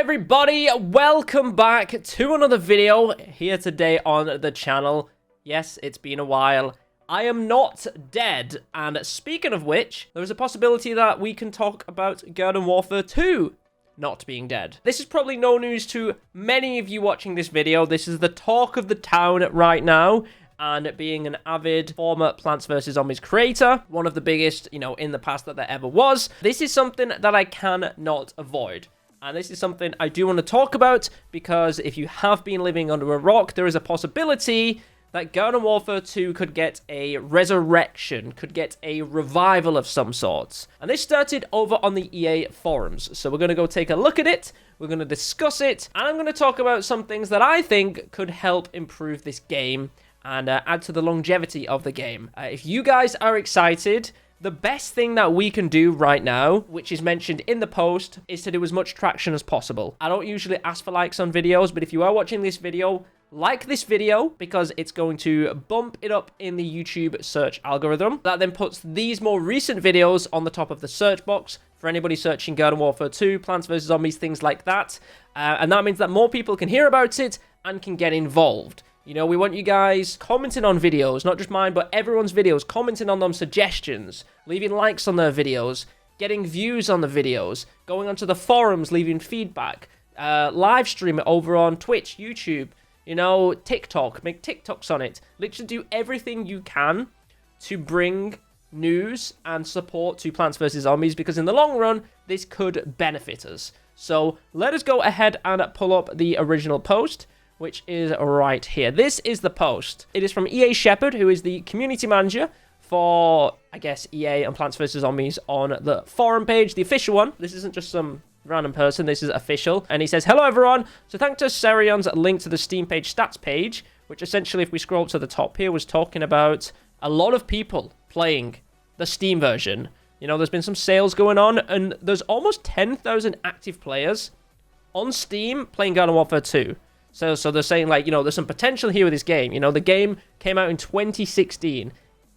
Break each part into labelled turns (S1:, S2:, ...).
S1: everybody, welcome back to another video here today on the channel. Yes, it's been a while. I am not dead, and speaking of which, there is a possibility that we can talk about Garden Warfare 2 not being dead. This is probably no news to many of you watching this video. This is the talk of the town right now, and being an avid former Plants vs. Zombies creator, one of the biggest, in the past that there ever was, this is something that I cannot avoid. And this is something I do want to talk about, because if you have been living under a rock, there is a possibility that Garden Warfare 2 could get a resurrection, could get a revival of some sorts. And this started over on the EA forums. So we're going to go take a look at it, we're going to discuss it, and I'm going to talk about some things that I think could help improve this game and add to the longevity of the game. If you guys are excited, the best thing that we can do right now, which is mentioned in the post, is to do as much traction as possible. I don't usually ask for likes on videos, but if you are watching this video, like this video, because it's going to bump it up in the YouTube search algorithm. That then puts these more recent videos on the top of the search box for anybody searching Garden Warfare 2, Plants vs. Zombies, things like that. And that means that more people can hear about it and can get involved. We want you guys commenting on videos, not just mine, but everyone's videos, commenting on them, suggestions, leaving likes on their videos, getting views on the videos, going onto the forums, leaving feedback, live stream it over on Twitch, YouTube, TikTok, make TikToks on it. Literally do everything you can to bring news and support to Plants vs. Zombies, because in the long run, this could benefit us. So let us go ahead and pull up the original post, which is right here. This is the post. It is from EA Shepherd, who is the community manager for, I guess, EA and Plants vs. Zombies on the forum page, the official one. This isn't just some random person, this is official. And he says, "Hello everyone, so thanks to ZEROxPvZ's link to the Steam page stats page, which essentially, if we scroll to the top here, was talking about a lot of people playing the Steam version. There's been some sales going on, and there's almost 10,000 active players on Steam playing Garden Warfare 2. So they're saying, there's some potential here with this game. The game came out in 2016,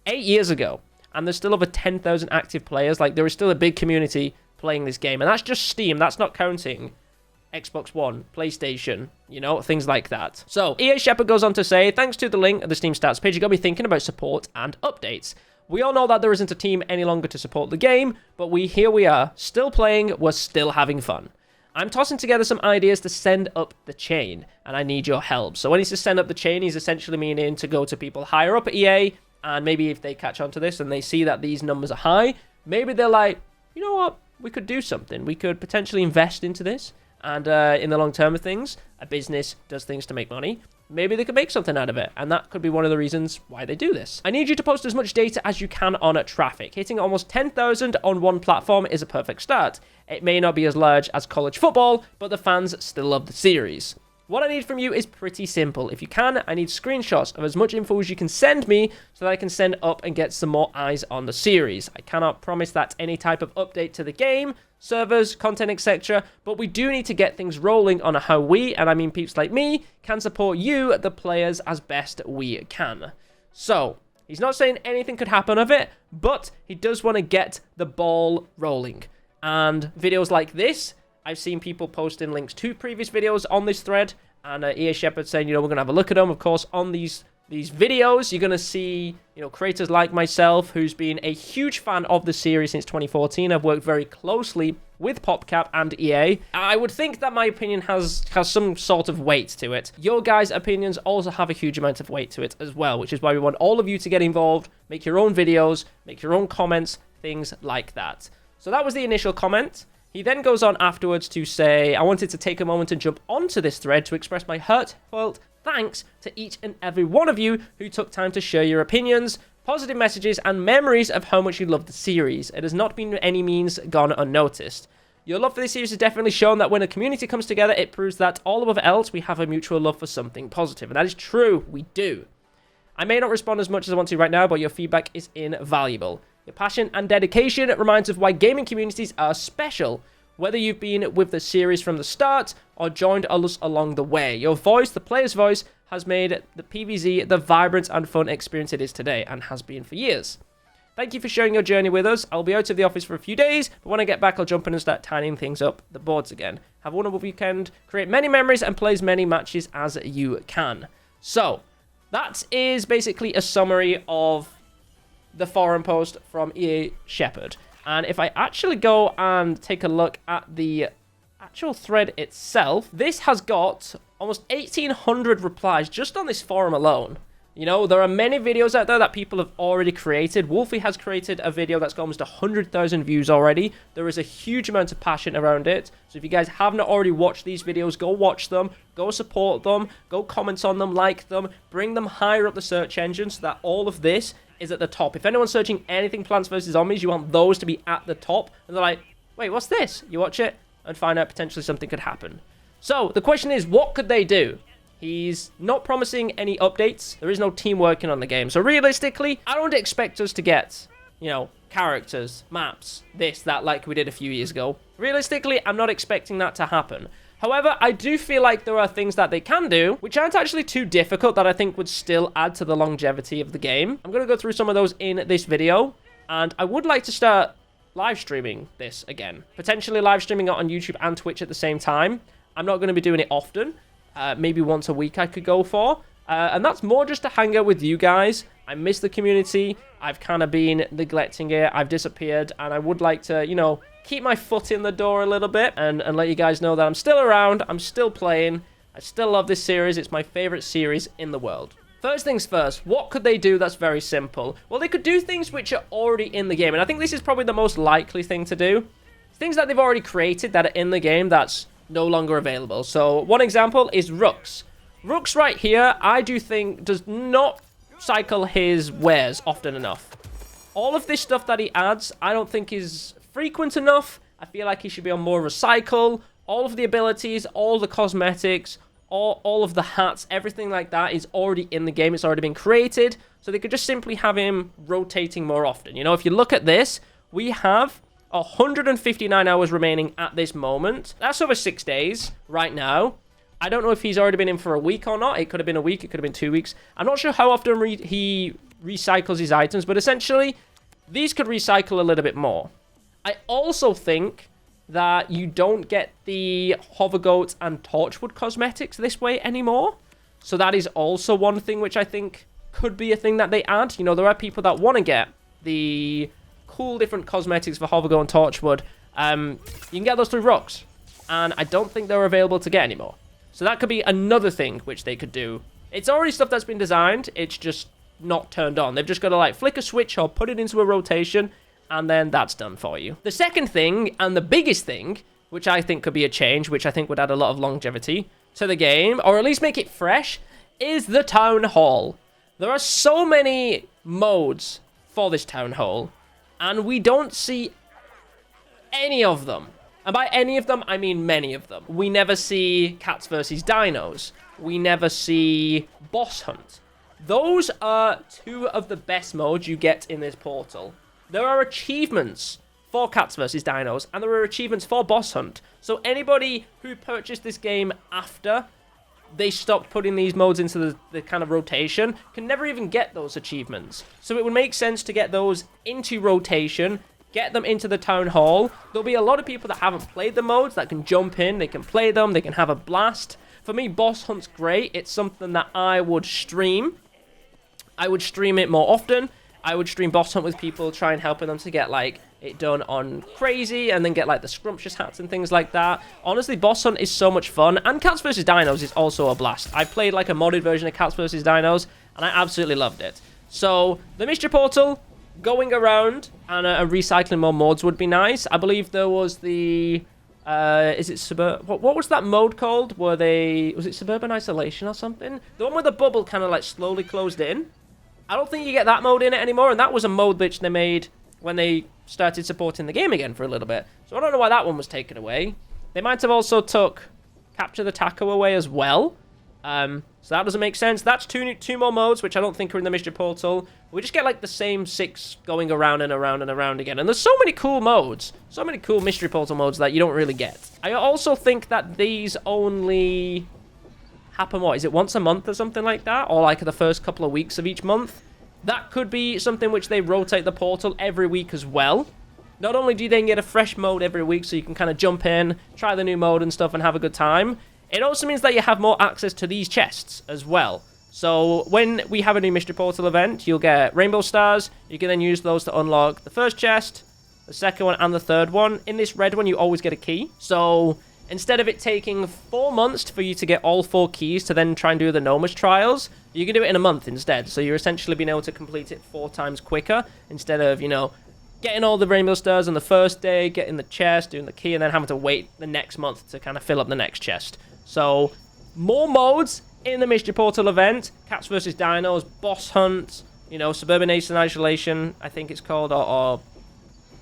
S1: 8 years ago, and there's still over 10,000 active players. There is still a big community playing this game, and that's just Steam. That's not counting Xbox One, PlayStation, things like that. So EA Shepherd goes on to say, "Thanks to the link at the Steam stats page, you got me thinking about support and updates. We all know that there isn't a team any longer to support the game, but here we are, still playing, we're still having fun. I'm tossing together some ideas to send up the chain, and I need your help." So when he says send up the chain, he's essentially meaning to go to people higher up at EA, and maybe if they catch on to this and they see that these numbers are high, maybe they're like, you know what, we could do something. We could potentially invest into this, and in the long term of things, a business does things to make money. Maybe they could make something out of it, and that could be one of the reasons why they do this. "I need you to post as much data as you can on traffic. Hitting almost 10,000 on one platform is a perfect start. It may not be as large as college football, but the fans still love the series. What I need from you is pretty simple. If you can, I need screenshots of as much info as you can send me so that I can send up and get some more eyes on the series. I cannot promise that any type of update to the game, servers, content, etc., but we do need to get things rolling on how we, and I mean peeps like me, can support you, the players, as best we can." So he's not saying anything could happen of it, but he does want to get the ball rolling. And videos like this, I've seen people posting links to previous videos on this thread, and EA Shepherd saying, we're going to have a look at them. Of course, on these videos, you're going to see, creators like myself, who's been a huge fan of the series since 2014. I've worked very closely with PopCap and EA. I would think that my opinion has some sort of weight to it. Your guys' opinions also have a huge amount of weight to it as well, which is why we want all of you to get involved, make your own videos, make your own comments, things like that. So that was the initial comment. He then goes on afterwards to say, "I wanted to take a moment to jump onto this thread to express my heartfelt thanks to each and every one of you who took time to share your opinions, positive messages, and memories of how much you love the series. It has not been any means gone unnoticed. Your love for this series has definitely shown that when a community comes together, it proves that all above else, we have a mutual love for something positive." And that is true, we do. "I may not respond as much as I want to right now, but your feedback is invaluable. Your passion and dedication reminds of why gaming communities are special. Whether you've been with the series from the start or joined us along the way, your voice, the player's voice, has made the PvZ the vibrant and fun experience it is today and has been for years. Thank you for sharing your journey with us. I'll be out of the office for a few days, but when I get back, I'll jump in and start tidying things up the boards again. Have a wonderful weekend. Create many memories and play as many matches as you can. So, that is basically a summary of the forum post from EA Shepherd. And if I actually go and take a look at the actual thread itself, this has got almost 1,800 replies just on this forum alone. You know, there are many videos out there that people have already created. Wolfie has created a video that's got almost 100,000 views already. There is a huge amount of passion around it. So if you guys haven't already watched these videos, go watch them, go support them, go comment on them, like them, bring them higher up the search engine so that all of this is at the top. If anyone's searching anything Plants vs. Zombies, you want those to be at the top. And they're like, wait, what's this? You watch it and find out potentially something could happen. So the question is, what could they do? He's not promising any updates. There is no team working on the game. So realistically, I don't expect us to get, you know, characters, maps, this, that, like we did a few years ago. Realistically, I'm not expecting that to happen. However, I do feel like there are things that they can do, which aren't actually too difficult, that I think would still add to the longevity of the game. I'm going to go through some of those in this video, and I would like to start live streaming this again. Potentially live streaming it on YouTube and Twitch at the same time. I'm not going to be doing it often. Maybe once a week I could go for. And that's more just to hang out with you guys. I miss the community. I've kind of been neglecting it. I've disappeared. And I would like to, you know, keep my foot in the door a little bit. And let you guys know that I'm still around. I'm still playing. I still love this series. It's my favorite series in the world. First things first, what could they do that's very simple? Well, they could do things which are already in the game. And I think this is probably the most likely thing to do. Things that they've already created that are in the game that's no longer available. So one example is Rooks. Rooks right here, I do think, does not cycle his wares often enough. All of this stuff that he adds, I don't think is frequent enough. I feel like he should be on more recycle. All of the abilities, all the cosmetics, all of the hats, everything like that is already in the game. It's already been created. So they could just simply have him rotating more often. You know, if you look at this, we have 159 hours remaining at this moment. That's over 6 days right now. I don't know if he's already been in for a week or not. It could have been a week. It could have been 2 weeks. I'm not sure how often he recycles his items, but essentially, these could recycle a little bit more. I also think that you don't get the Hover Goat and Torchwood cosmetics this way anymore. So that is also one thing which I think could be a thing that they add. You know, there are people that want to get the cool different cosmetics for Hovergo and Torchwood. You can get those through Rocks, and I don't think they're available to get anymore. So that could be another thing which they could do. It's already stuff that's been designed, it's just not turned on. They've just got to like flick a switch or put it into a rotation, and then that's done for you. The second thing, and the biggest thing, which I think could be a change, which I think would add a lot of longevity to the game, or at least make it fresh, is the Town Hall. There are so many modes for this Town Hall, and we don't see any of them. And by any of them, I mean many of them. We never see Cats vs. Dinos. We never see Boss Hunt. Those are two of the best modes you get in this portal. There are achievements for Cats vs. Dinos, and there are achievements for Boss Hunt. So anybody who purchased this game after they stopped putting these modes into the kind of rotation can never even get those achievements. So it would make sense to get those into rotation, get them into the Town Hall. There'll be a lot of people that haven't played the modes that can jump in, they can play them, they can have a blast. For me, Boss Hunt's great. It's something that I would stream. I would stream it more often. I would stream Boss Hunt with people, try and helping them to get like it done on crazy, and then get like the scrumptious hats and things like that. Honestly, Boss Hunt is so much fun, and Cats vs. Dinos is also a blast. I played like a modded version of Cats vs. Dinos, and I absolutely loved it. So the Mystery Portal, going around and recycling more mods would be nice. I believe there was the is it what was that mode called? Was it Suburban Isolation or something? The one where the bubble kind of like slowly closed in. I don't think you get that mode in it anymore, and that was a mode which they made when they started supporting the game again for a little bit. So I don't know why that one was taken away. They might have also took Capture the Taco away as well. So that doesn't make sense. That's two more modes, which I don't think are in the Mystery Portal. We just get like the same 6 going around and around and around again. And there's so many cool modes. So many cool Mystery Portal modes that you don't really get. I also think that these only happen, what, is it once a month or something like that? Or like the first couple of weeks of each month? That could be something which they rotate the portal every week as well. Not only do you then get a fresh mode every week so you can kind of jump in, try the new mode and stuff and have a good time, it also means that you have more access to these chests as well. So when we have a new Mystery Portal event, you'll get rainbow stars. You can then use those to unlock the first chest, the second one, and the third one. In this red one, you always get a key. So instead of it taking 4 months for you to get all 4 keys to then try and do the Nomus trials, you can do it in a month instead. So you're essentially being able to complete it 4 times quicker instead of, you know, getting all the rainbow stars on the first day, getting the chest, doing the key, and then having to wait the next month to kind of fill up the next chest. So more modes in the Mystery Portal event. Cats vs. Dinos, Boss Hunt, you know, Suburban Ace in Isolation, I think it's called, or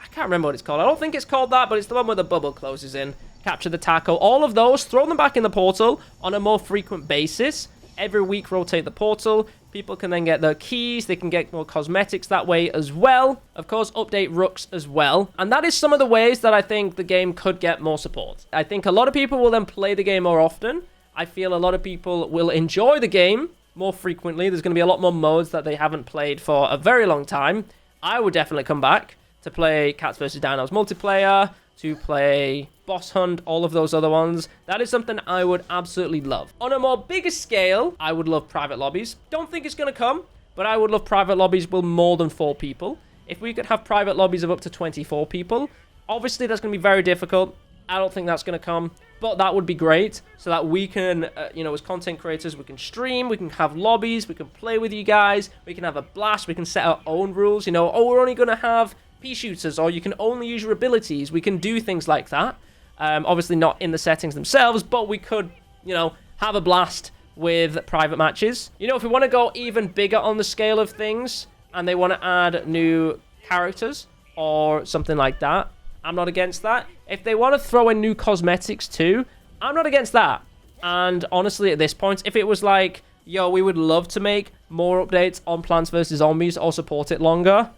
S1: I can't remember what it's called. I don't think it's called that, but it's the one where the bubble closes in. Capture the Taco. All of those, throw them back in the portal on a more frequent basis. Every week, rotate the portal. People can then get their keys. They can get more cosmetics that way as well. Of course, update rooks as well. And that is some of the ways that I think the game could get more support. I think a lot of people will then play the game more often. I feel a lot of people will enjoy the game more frequently. There's going to be a lot more modes that they haven't played for a very long time. I would definitely come back to play Cats vs. Dinos multiplayer, to play Boss Hunt, all of those other ones. That is something I would absolutely love. On a more bigger scale, I would love private lobbies. Don't think it's going to come, but I would love private lobbies with more than 4 people. If we could have private lobbies of up to 24 people, obviously that's going to be very difficult. I don't think that's going to come, but that would be great so that we can, you know, as content creators, we can stream, we can have lobbies, we can play with you guys, we can have a blast, we can set our own rules, you know, oh, we're only going to have pea shooters, or you can only use your abilities. We can do things like that. Obviously not in the settings themselves, but we could, you know, have a blast with private matches. You know, if we want to go even bigger on the scale of things, and they want to add new characters or something like that, I'm not against that. If they want to throw in new cosmetics too, I'm not against that. And honestly, at this point, if it was like, yo, we would love to make more updates on Plants vs. Zombies or support it longer,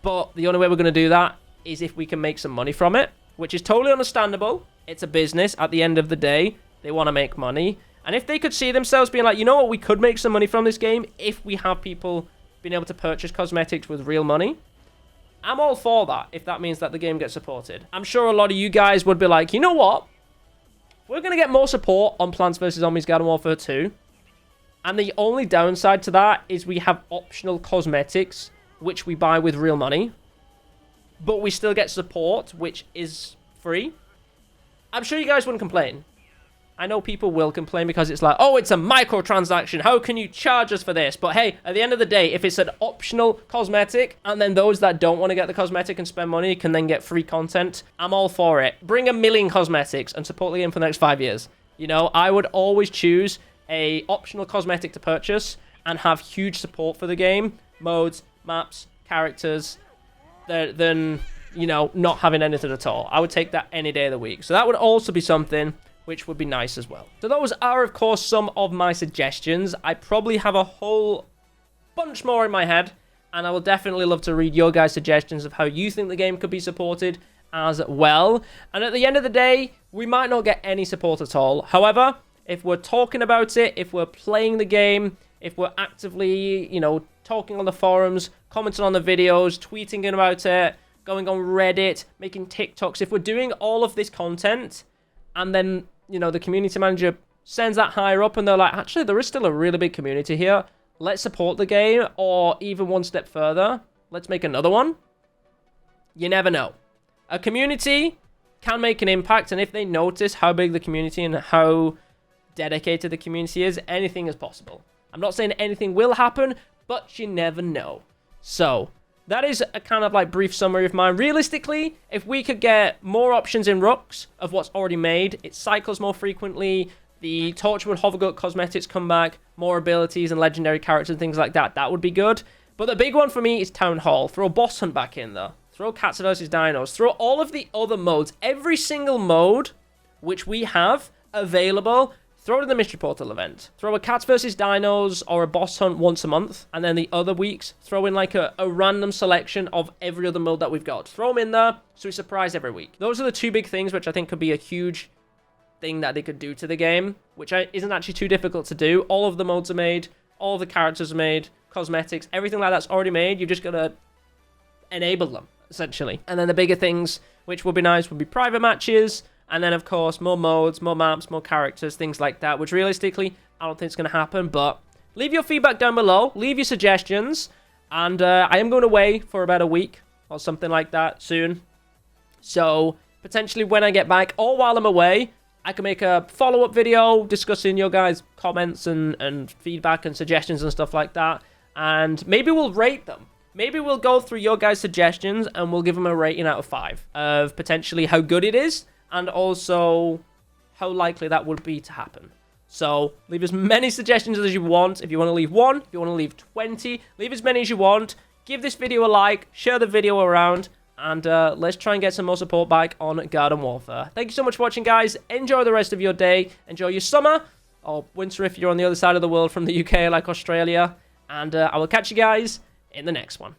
S1: but the only way we're going to do that is if we can make some money from it, which is totally understandable. It's a business. At the end of the day, they want to make money. And if they could see themselves being like, you know what, we could make some money from this game if we have people being able to purchase cosmetics with real money, I'm all for that, if that means that the game gets supported. I'm sure a lot of you guys would be like, you know what? We're going to get more support on Plants vs. Zombies Garden Warfare 2. And the only downside to that is we have optional cosmetics which we buy with real money, but we still get support, which is free. I'm sure you guys wouldn't complain. I know people will complain because it's like, oh, it's a microtransaction. How can you charge us for this? But hey, at the end of the day, if it's an optional cosmetic, and then those that don't want to get the cosmetic and spend money can then get free content, I'm all for it. Bring 1 million cosmetics and support the game for the next 5 years. You know, I would always choose a optional cosmetic to purchase and have huge support for the game, modes, maps, characters, than, you know, not having anything at all. I would take that any day of the week. So that would also be something which would be nice as well. So those are, of course, some of my suggestions. I probably have a whole bunch more in my head, and I will definitely love to read your guys' suggestions of how you think the game could be supported as well. And at the end of the day, we might not get any support at all. However, if we're talking about it, if we're playing the game, if we're actively, you know, talking on the forums, commenting on the videos, tweeting about it, going on Reddit, making TikToks, if we're doing all of this content, and then, you know, the community manager sends that higher up and they're like, actually, there is still a really big community here. Let's support the game, or even one step further, let's make another one. You never know. A community can make an impact, and if they notice how big the community and how dedicated the community is, anything is possible. I'm not saying anything will happen, but you never know. So that is a kind of like brief summary of mine. Realistically, if we could get more options in Rooks of what's already made, it cycles more frequently, the Torchwood Hovergut cosmetics come back, more abilities and legendary characters and things like that, that would be good. But the big one for me is Town Hall. Throw Boss Hunt back in there. Throw Cats vs. Dinos. Throw all of the other modes. Every single mode which we have available, throw it in the Mystery Portal event. Throw a Cats vs. Dinos or a Boss Hunt once a month. And then the other weeks, throw in like a random selection of every other mode that we've got. Throw them in there so we surprise every week. Those are the 2 big things which I think could be a huge thing that they could do to the game, which isn't actually too difficult to do. All of the modes are made. All of the characters are made. cosmetics, everything like that's already made. You've just got to enable them, essentially. And then the bigger things, which would be nice, would be private matches. And then, of course, more modes, more maps, more characters, things like that, which realistically, I don't think it's going to happen. But leave your feedback down below. Leave your suggestions. And I am going away for about a week or something like that soon. So potentially when I get back or while I'm away, I can make a follow-up video discussing your guys' comments and feedback and suggestions and stuff like that. And maybe we'll rate them. Maybe we'll go through your guys' suggestions and we'll give them a rating out of 5 of potentially how good it is and also how likely that would be to happen. So leave as many suggestions as you want. If you want to leave 1, if you want to leave 20, leave as many as you want. Give this video a like, share the video around, and let's try and get some more support back on Garden Warfare. Thank you so much for watching, guys. Enjoy the rest of your day. Enjoy your summer, or winter if you're on the other side of the world from the UK like Australia. And I will catch you guys in the next one.